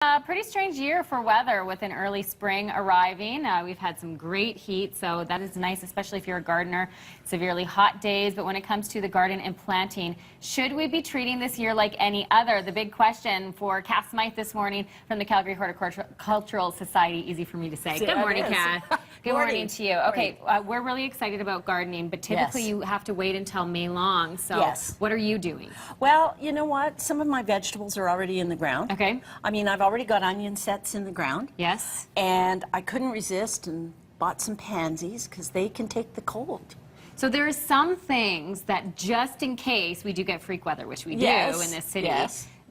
A pretty strange year for weather with an early spring arriving. We've had some great heat, so that is nice, especially if you're a gardener. Severely hot days, but when it comes to the garden and planting, should we be treating this year like any other? The big question for Kath Smyth this morning from the Calgary Horticultural Society. Easy for me to say. Good morning, Kath. Good morning to you. Okay, we're really excited about gardening, but typically you have to wait until May long. So what are you doing? Well, you know what? Some of my vegetables are already in the ground. Okay. I mean, I've already got onion sets in the ground. Yes. And I couldn't resist and bought some pansies because they can take the cold. So there are some things that just in case we do get freak weather, which we do in this city,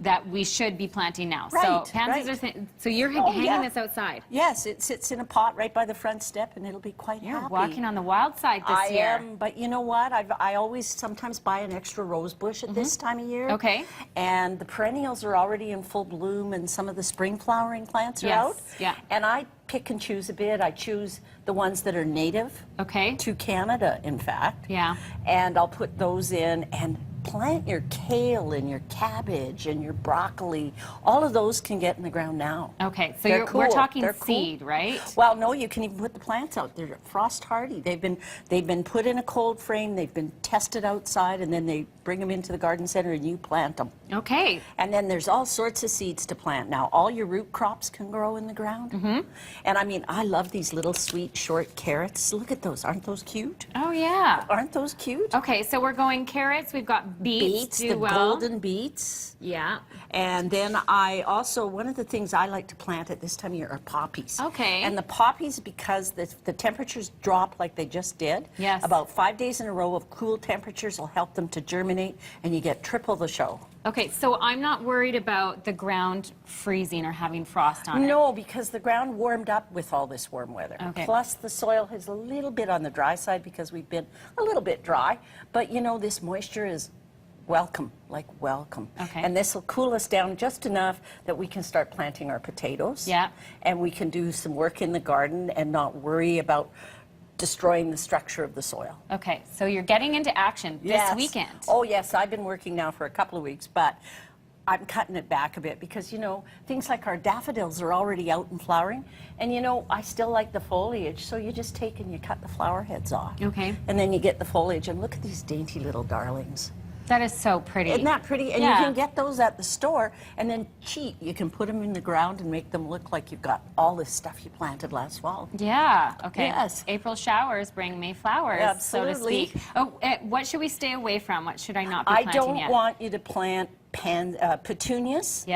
that we should be planting now. Right, so pansies are so you're hanging this outside? Yes, it sits in a pot right by the front step and it'll be quite happy. You're walking on the wild side this year. I am, but you know what? I always sometimes buy an extra rosebush at this time of year. Okay. And the perennials are already in full bloom and some of the spring flowering plants are out. Yeah. And I pick and choose a bit. I choose the ones that are native to Canada, in fact. Yeah. And I'll put those in and plant your kale and your cabbage and your broccoli. All of those can get in the ground now. Okay, so we're talking seed, right? Well, no, you can even put the plants out. They're frost hardy. They've been put in a cold frame. They've been tested outside, and then they bring them into the garden center and you plant them. Okay. And then there's all sorts of seeds to plant. Now, all your root crops can grow in the ground. And I mean, I love these little sweet short carrots. Look at those. Aren't those cute? Oh, yeah. Aren't those cute? Okay, so we're going carrots. We've got beets, the golden beets. Yeah. And then I also, one of the things I like to plant at this time of year are poppies. Okay. And the poppies, because the temperatures drop like they just did, about 5 days in a row of cool temperatures will help them to germinate, and you get triple the show. Okay, so I'm not worried about the ground freezing or having frost on it. No, because the ground warmed up with all this warm weather. Okay. Plus, the soil is a little bit on the dry side because we've been a little bit dry. But, you know, this moisture is welcome, like welcome. Okay. And this will cool us down just enough that we can start planting our potatoes. Yeah. And we can do some work in the garden and not worry about destroying the structure of the soil. Okay, so you're getting into action this weekend. Oh, yes, I've been working now for a couple of weeks, but I'm cutting it back a bit because, you know, things like our daffodils are already out and flowering. And, you know, I still like the foliage, so you just take and you cut the flower heads off. Okay. And then you get the foliage, and look at these dainty little darlings. That is so pretty. Isn't that pretty? And you can get those at the store and then cheap. You can put them in the ground and make them look like you've got all this stuff you planted last fall. Yeah, okay. Yes. April showers bring May flowers, Absolutely. so to speak. Oh, what should we stay away from? What should I not be planting yet? I don't want you to plant petunias,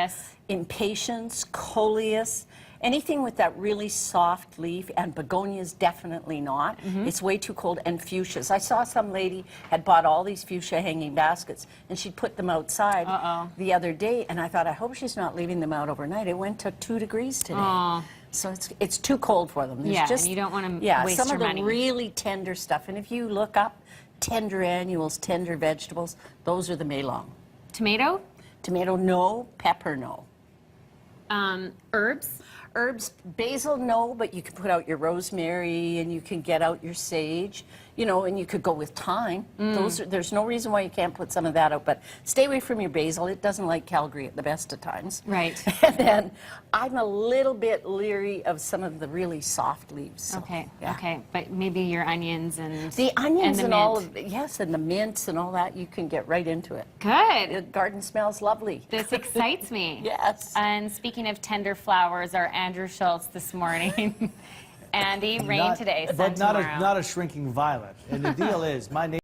impatiens, coleus, anything with that really soft leaf, and begonias definitely not. It's way too cold, and fuchsias. I saw some lady had bought all these fuchsia hanging baskets, and she put them outside the other day, and I thought, I hope she's not leaving them out overnight. It went to 2 degrees today. So it's too cold for them. There's and you don't want to waste your money. some of the really tender stuff, and if you look up tender annuals, tender vegetables, those are the May long. Tomato? Tomato, no. Pepper, no. Herbs? Herbs, basil, no, but you can put out your rosemary and you can get out your sage, you know, and you could go with thyme. There's no reason why you can't put some of that out, but stay away from your basil. It doesn't like Calgary at the best of times. Right. And then I'm a little bit leery of some of the really soft leaves. So, okay, but maybe your onions and the onions and mint. all of and the mints and all that, you can get right into it. Good. The garden smells lovely. This excites me. Yes. And speaking of tender flowers, our Andrew Schultz this morning. Andy, rain today, sun tomorrow. Not a shrinking violet. And the deal is, my neighbor